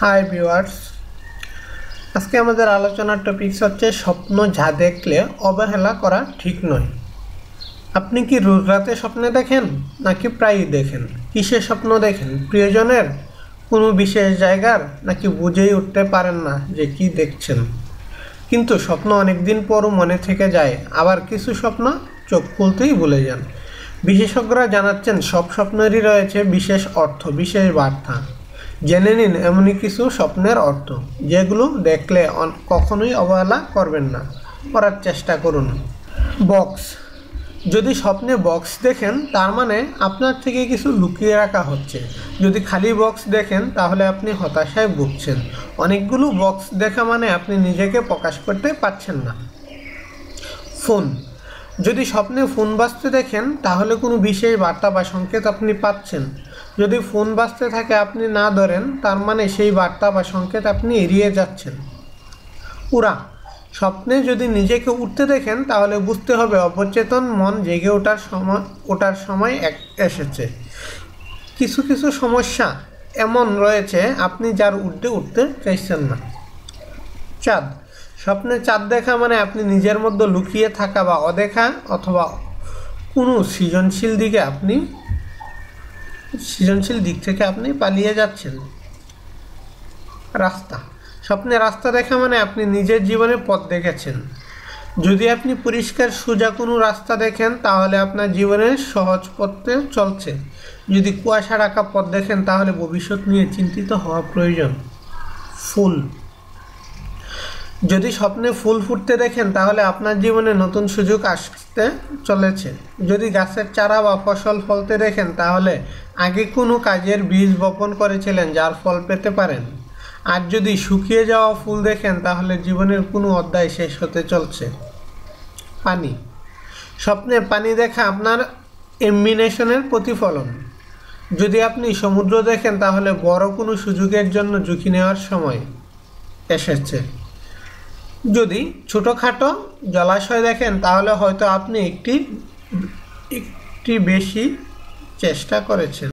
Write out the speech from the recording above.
Hi viewers, আজকে আমাদের আলোচনার টপিকস হচ্ছে স্বপ্ন যা দেখলে অবহেলা করা ঠিক নয়। আপনি কি রোজ রাতে স্বপ্নে দেখেন নাকি প্রায়ই দেখেন? কিসের স্বপ্ন দেখেন? প্রিয়জনের, কোনো বিশেষ জায়গার, নাকি বুঝেই উঠতে পারেন না যে কি দেখছেন? কিন্তু স্বপ্ন অনেকদিন পরও মনে থেকে যায়, আবার কিছু স্বপ্ন চোখ খুলতেই ভুলে যান। বিশেষজ্ঞরা জানাচ্ছেন সব স্বপ্নেরই রয়েছে বিশেষ অর্থ, বিশেষ বার্তা। জেনে নিন এমনই কিছু স্বপ্নের অর্থ যেগুলো দেখলে কখনোই অবহেলা করবেন না, করার চেষ্টা করুন। বক্স। যদি স্বপ্নে বক্স দেখেন তার মানে আপনার থেকে কিছু লুকিয়ে রাখা হচ্ছে। যদি খালি বক্স দেখেন তাহলে আপনি হতাশায় ভুগছেন। অনেকগুলো বক্স দেখা মানে আপনি নিজেকে প্রকাশ করতে পারছেন না। ফোন। যদি স্বপ্নে ফোন বাজতে দেখেন তাহলে কোনো বিশেষ বার্তা বা সংকেত আপনি পাচ্ছেন। যদি ফোন বাজতে থাকে আপনি না ধরেন তার মানে সেই বার্তা বা সংকেত আপনি এড়িয়ে যাচ্ছেন। উড়া। স্বপ্নে যদি নিজেকে উঠতে দেখেন তাহলে বুঝতে হবে অবচেতন মন জেগে ওঠার সময় এসেছে। কিছু কিছু সমস্যা এমন রয়েছে আপনি যার ঊর্ধ্বে উঠতে চাইছেন না। চাঁদ। স্বপ্নে চাঁদ দেখা মানে আপনি নিজের মধ্যে লুকিয়ে থাকা বা অদেখা অথবা কোনো সৃজনশীল দিক থেকে আপনি পালিয়ে যাচ্ছেন। রাস্তা। স্বপ্নে রাস্তা দেখা মানে আপনি নিজের জীবনে পথ দেখেছেন। যদি আপনি পরিষ্কার সোজা কোনো রাস্তা দেখেন তাহলে আপনার জীবনের সহজ পথে চলছে। যদি কুয়াশা ঢাকা পথ দেখেন তাহলে ভবিষ্যৎ নিয়ে চিন্তিত হওয়া প্রয়োজন। ফুল। যদি স্বপ্নে ফুল ফুটতে দেখেন তাহলে আপনার জীবনে নতুন সুযোগ আসতে চলেছে। যদি গাছের চারা বা ফসল ফলতে দেখেন তাহলে আগে কোনো কাজের বীজ বপন করেছিলেন যার ফল পেতে পারেন। আর যদি শুকিয়ে যাওয়া ফুল দেখেন তাহলে জীবনের কোনো অধ্যায় শেষ হতে চলছে। পানি। স্বপ্নে পানি দেখা আপনার এম্বিনেশনের প্রতিফলন। যদি আপনি সমুদ্র দেখেন তাহলে বড় কোনো সুযোগের জন্য ঝুঁকি নেওয়ার সময় এসেছে। যদি ছোটোখাটো জলাশয় দেখেন তাহলে হয়তো আপনি একটি বেশি চেষ্টা করেছেন।